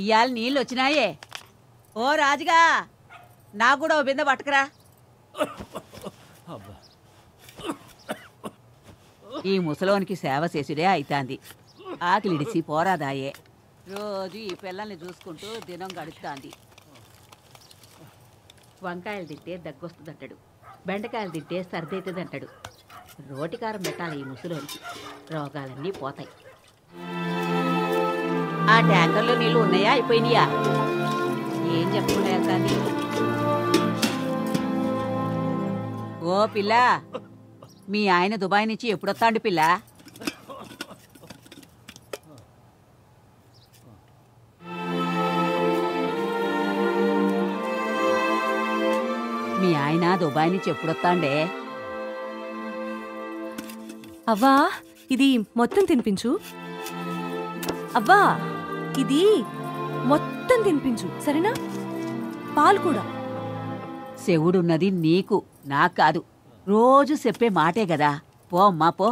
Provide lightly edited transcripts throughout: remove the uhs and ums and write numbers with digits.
ఇయాల నీళ్ళు వచ్చినాయే. ఓ రాజుగా, నాకు కూడా ఓ బిందె పట్టుకురా. ఈ ముసలోనికి సేవ చేసుడే అయితాంది. ఆకలిడిసి పోరాదాయే. రోజు ఈ పిల్లల్ని చూసుకుంటూ దినం గడుపుతాంది. వంకాయలు తింటే దగ్గొస్తుందంటాడు, బెండకాయలు తింటే సర్దవుతుందంటాడు. రోటికారం పెట్టాలి ఈ ముసలోనికి, రోగాలన్నీ పోతాయి. ఆ ట్యాంకర్లో నీళ్ళు ఉన్నాయా అయిపోయినాయా? ఏం చెప్పుకున్నా వెళ్తాంది. ఓ పిల్ల, మీ ఆయన దుబాయ్ నుంచి ఎప్పుడొస్తాండి పిల్ల? మీ ఆయన దుబాయ్ నుంచి ఎప్పుడొస్తాండే? అవ్వా, ఇది మొత్తం తినిపించు. అవ్వా, ఇది మొత్తం తినిపించు, సరేనా? పాలు కూడా. శివుడున్నది నీకు, నాకు కాదు. రోజు చెప్పే మాటే గదా. పో అమ్మా పో.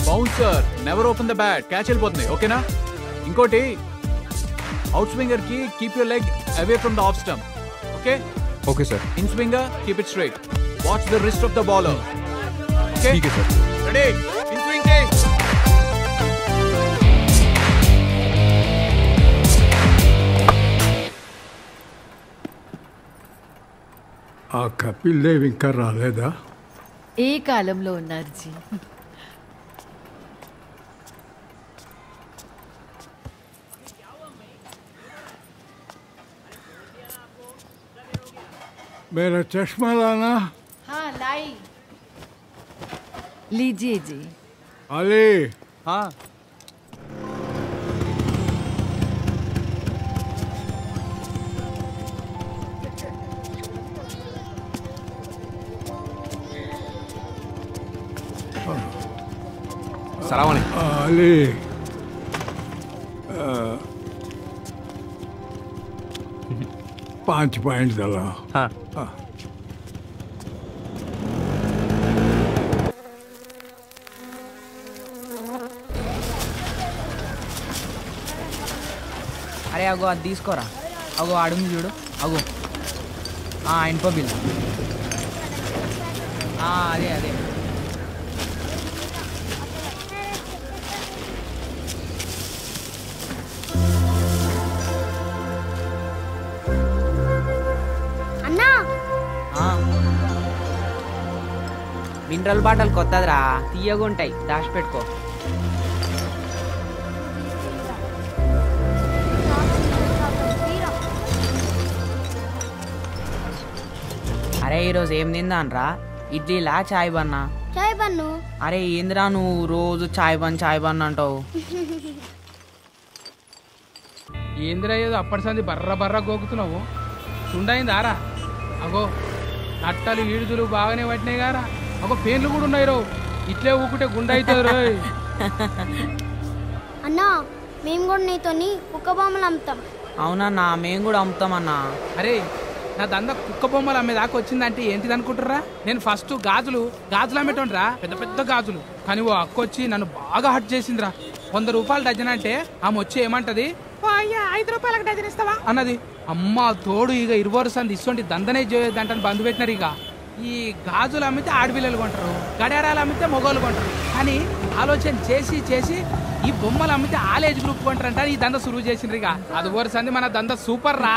Bouncer never open the bat. Catch వెళ్ళిపోతుంది. ఓకేనా? ఇంకోటి, అవుట్ స్వింగర్ కి keep your leg away from the off stump. Okay? Okay sir. In swinger keep it straight. Watch the wrist of the bowler. Okay? ठीक है sir. Ready? In swing day. ఆ కపిల్ దేవ్ ఇంకా రాలేదా? ఏ కాలంలో ఉన్నారు జీ? मेरा चश्मा लाना. हाँ लाई. लीजिए जी. अली. हाँ. सलाम अलैकुम. अली. 5 पॉइंट डाला. हाँ. అరే అగో అది తీసుకోరా. అగో అడుగు చూడు. అగో ఇన్ఫో బిల్. అదే అదే. అన్నా, మినరల్ బాటిల్ కొత్తదిరా, తీయగుంటాయి, దాచిపెట్టుకో. అరే ఈరోజు ఏం తిందాన్రా? ఇడ్లీలా చాయ్ బన్నా? చాయ్ బన్ను. అరే ఏందిరా నువ్వు రోజు చాయ్ బన్ అంటావు? ఏందిరా ఏదో అప్పటి సంది బర్ర గోకుతున్నావు? చుండైందారా? అగో నట్టలు ఈడుదులు బాగానే పట్టినాయి గారా. అగో పేర్లు కూడా ఉన్నాయి రో. ఇట్లే ఊకుంటే గుండె అవుతుంది రోయ్. అన్నా, మేము కూడా నీతోని కుక్క బొమ్మలు అమ్ముతాం. అవునన్నా, మేము కూడా అమ్ముతామన్నా. అరే నా దంద కుక్క బొమ్మలు అమ్మేదాకా వచ్చిందంటే ఏంటిది అనుకుంటుర్రా? నేను ఫస్ట్ గాజులు అమ్మేటోండ్రా, పెద్ద పెద్ద గాజులు. కానీ ఓ అక్క వచ్చి నన్ను బాగా హర్ట్ చేసిందిరా. 100 రూపాయలు డజన్ అంటే ఆమె వచ్చి ఏమంటది, 5 రూపాయలకు డజన్ ఇస్తావా అన్నది. అమ్మ తోడు ఇక 20 సంది ఇటువంటి దందనే చేయొద్దంటని బంధు పెట్టినారు. ఇక ఈ గాజులు అమ్మితే ఆడపిల్లలు కొంటారు, గడియారాలు అమ్మితే మొగోళ్ళు కొంటారు. కానీ ఆలోచన చేసి చేసి ఈ బొమ్మలు అమ్మితే ఆలేజ్ గ్రూప్ కొంటారంట. ఈ దంద సురువు చేసిండ్రు. ఇక అది సంది మన దంద సూపర్ రా.